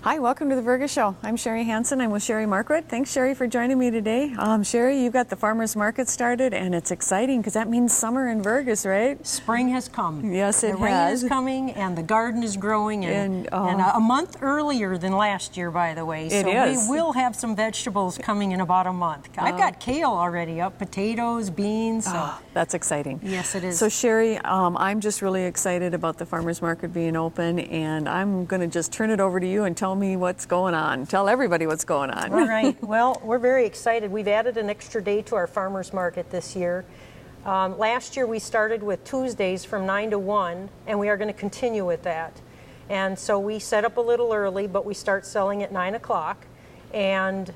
Hi, welcome to the Vergas Show. I'm Sherry Hansen. I'm with Sherry Marquardt. Thanks, Sherry, for joining me today. Sherry, you've got the farmers market started, and it's exciting because that means summer in Vergas, right? Spring has come. Yes, it has. The rain is coming, and the garden is growing, and a month earlier than last year, by the way. It so is. We will have some vegetables coming in about a month. I've got kale already up, potatoes, beans. So. That's exciting. Yes, it is. So, Sherry, I'm just really excited about the farmers market being open, and I'm going to just turn it over to you and tell me what's going on. Tell everybody what's going on. All right. Well, we're very excited. We've added an extra day to our farmers market this year. Last year we started with Tuesdays from 9 to 1, and we are going to continue with that. And so we set up a little early, but we start selling at 9 o'clock. And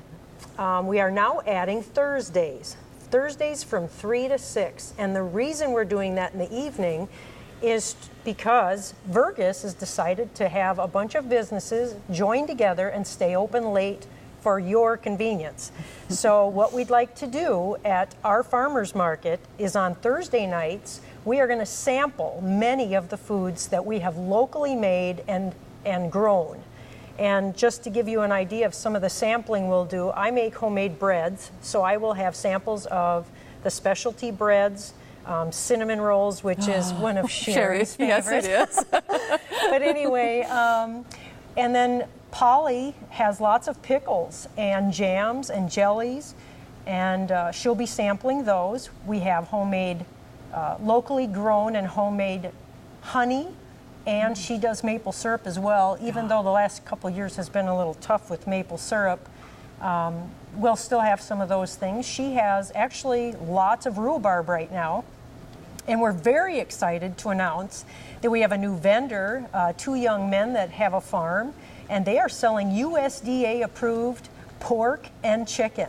we are now adding Thursdays. Thursdays from 3 to 6. And the reason we're doing that in the evening is because Vergas has decided to have a bunch of businesses join together and stay open late for your convenience. So what we'd like to do at our farmers market is on Thursday nights, we are going to sample many of the foods that we have locally made and grown. And just to give you an idea of some of the sampling we'll do, I make homemade breads, so I will have samples of the specialty breads, cinnamon rolls, which is one of Sherry's favorites. Yes, it is. But anyway, and then Polly has lots of pickles and jams and jellies, and she'll be sampling those. We have homemade, locally grown and homemade honey, and she does maple syrup as well. Even though the last couple of years has been a little tough with maple syrup, we'll still have some of those things. She has actually lots of rhubarb right now. And we're very excited to announce that we have a new vendor, two young men that have a farm, and they are selling USDA-approved pork and chicken.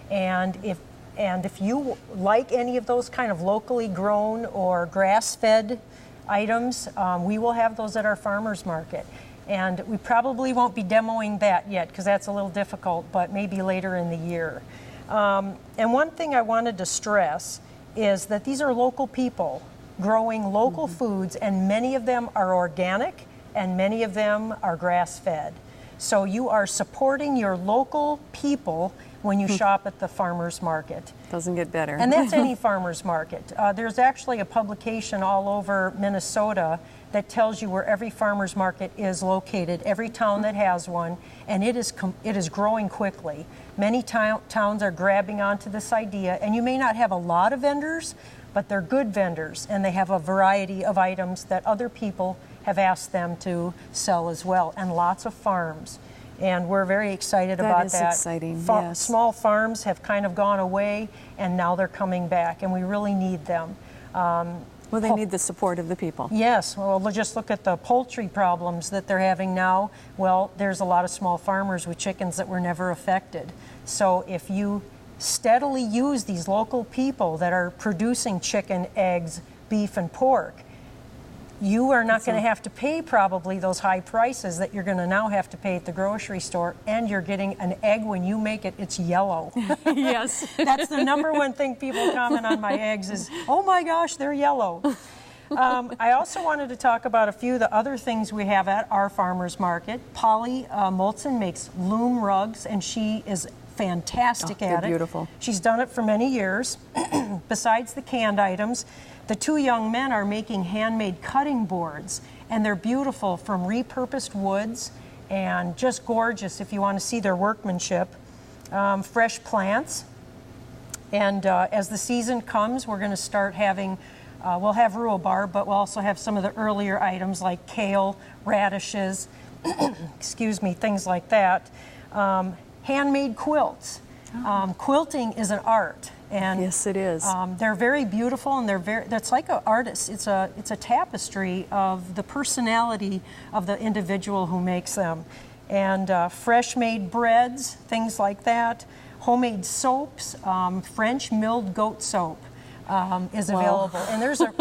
And if you like any of those kind of locally grown or grass-fed items, we will have those at our farmers market. And we probably won't be demoing that yet because that's a little difficult, but maybe later in the year. And one thing I wanted to stress is that these are local people growing local foods, and many of them are organic and many of them are grass-fed. So you are supporting your local people when you shop at the farmers market. Doesn't get better. And that's any farmers market. There's actually a publication all over Minnesota that tells you where every farmers market is located, every town that has one, and it is growing quickly. Many towns are grabbing onto this idea, and you may not have a lot of vendors, but they're good vendors, and they have a variety of items that other people have asked them to sell as well, and lots of farms. And we're very excited about that. That is exciting, yes. Small farms have kind of gone away, and now they're coming back, and we really need them. Well, they need the support of the people. Yes. Well, just look at the poultry problems that they're having now. Well, there's a lot of small farmers with chickens that were never affected. So if you steadily use these local people that are producing chicken, eggs, beef, and pork, you are not going to have to pay probably those high prices that you're going to now have to pay at the grocery store, and you're getting an egg when you make it, it's yellow. Yes. That's the number one thing people comment on my eggs is, oh my gosh, they're yellow. I also wanted to talk about a few of the other things we have at our farmers market. Polly Moltzen makes loom rugs, and she is fantastic at it. Beautiful. She's done it for many years. Besides the canned items, the two young men are making handmade cutting boards, and they're beautiful from repurposed woods and just gorgeous if you want to see their workmanship. Fresh plants. And as the season comes, we're going to start having, we'll have rhubarb, but we'll also have some of the earlier items like kale, radishes, excuse me, things like that. Handmade quilts. Quilting is an art. And yes, it is. They're very beautiful, and that's like an artist. It's a tapestry of the personality of the individual who makes them. And fresh made breads, things like that. Homemade soaps, French milled goat soap is available. And there's a,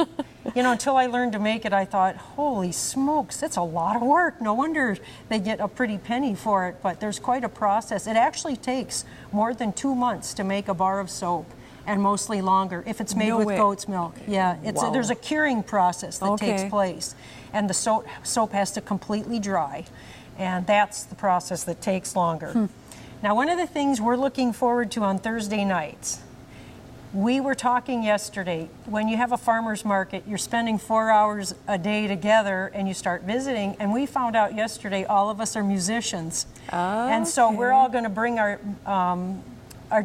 until I learned to make it, I thought, holy smokes, that's a lot of work. No wonder they get a pretty penny for it, but there's quite a process. It actually takes more than 2 months to make a bar of soap. And mostly longer if it's made with goat's milk. Yeah, there's a curing process that takes place, and the soap has to completely dry. And that's the process that takes longer. Now, one of the things we're looking forward to on Thursday nights, we were talking yesterday, when you have a farmer's market, you're spending 4 hours a day together and you start visiting, and we found out yesterday all of us are musicians. And so we're all going to bring our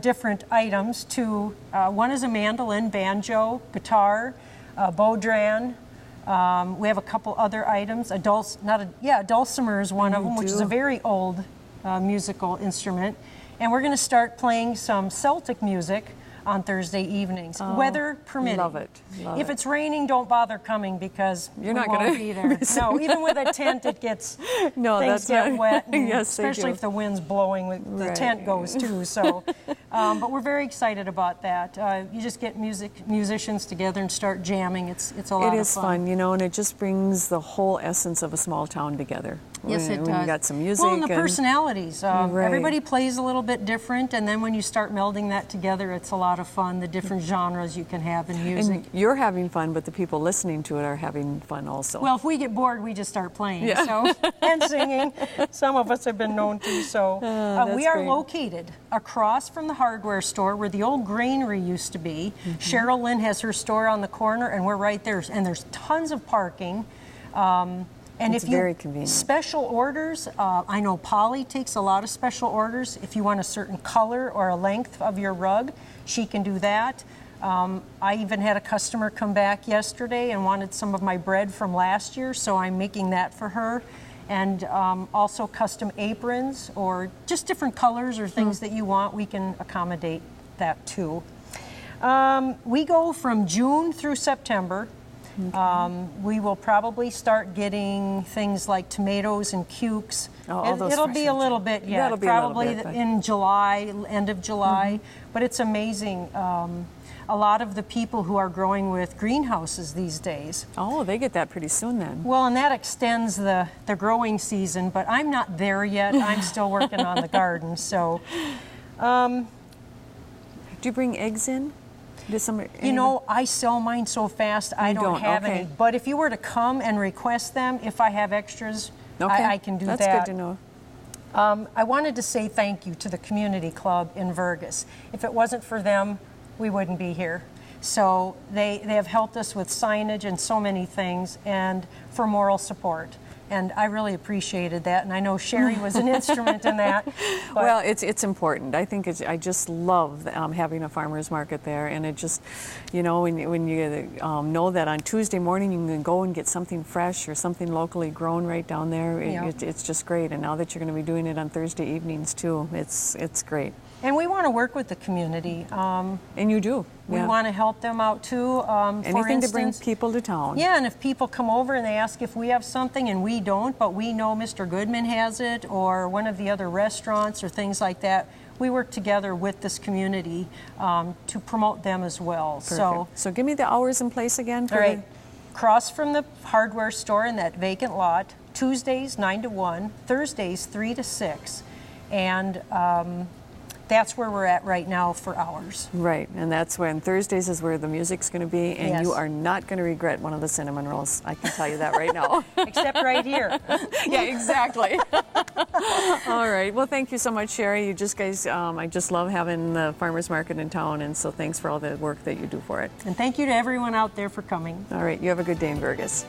different items to, one is a mandolin, banjo, guitar, bodhran. We have a couple other items. A dulcimer is one of them, which is a very old musical instrument. And we're going to start playing some Celtic music on Thursday evenings, weather permitting. Love it. If it's raining, don't bother coming because you're not going to be there. No, even with a tent, it gets things get wet. And yes, especially if the wind's blowing, the tent goes too. So, but we're very excited about that. You just get musicians together and start jamming. It's a lot of fun. It is fun, you know, and it just brings the whole essence of a small town together. Yes, it does. When you got some music. Well, and the personalities. Everybody plays a little bit different, and then when you start melding that together, it's a lot of fun, the different genres you can have in music. And you're having fun, but the people listening to it are having fun also. Well, if we get bored, we just start playing. So, and singing. Some of us have been known to. So we are located across from the hardware store where the old granary used to be. Cheryl Lynn has her store on the corner, and we're right there. And there's tons of parking. And it's if you very convenient. Special orders, I know Polly takes a lot of special orders. If you want a certain color or a length of your rug, she can do that. I even had a customer come back yesterday and wanted some of my bread from last year, so I'm making that for her. And also custom aprons or just different colors or things that you want, we can accommodate that too. We go from June through September. We will probably start getting things like tomatoes and cukes. It'll be a little bit, probably in July, end of July. But it's amazing. A lot of the people who are growing with greenhouses these days. Oh, they get that pretty soon then. Well, and that extends the growing season, but I'm not there yet. I'm still working on the garden. So, do you bring eggs in? You know, I sell mine so fast, I don't have any. But if you were to come and request them, if I have extras, I can do that. That's good to know. I wanted to say thank you to the community club in Vergas. If it wasn't for them, we wouldn't be here. So they have helped us with signage and so many things, and for moral support. And I really appreciated that, and I know Sherry was an instrument in that. Well, it's important. I think I just love having a farmer's market there, and it just, you know, when you know that on Tuesday morning you can go and get something fresh or something locally grown right down there, it's just great. And now that you're going to be doing it on Thursday evenings too, it's great. And we want to work with the community. And you do. We want to help them out too. Anything to bring people to town. Yeah, and if people come over and they ask if we have something and we don't, but we know Mr. Goodman has it, or one of the other restaurants or things like that, we work together with this community to promote them as well. Perfect. So give me the hours and place again. All right. Across from the hardware store in that vacant lot, Tuesdays 9 to 1, Thursdays 3 to 6. And that's where we're at right now for hours. Right, and that's when Thursdays is where the music's going to be, and you are not going to regret one of the cinnamon rolls. I can tell you that right now. Except right here. Yeah, exactly. All right. Well, thank you so much, Sherry. You just guys, I just love having the farmers market in town, and so thanks for all the work that you do for it. And thank you to everyone out there for coming. All right. You have a good day in Vergas.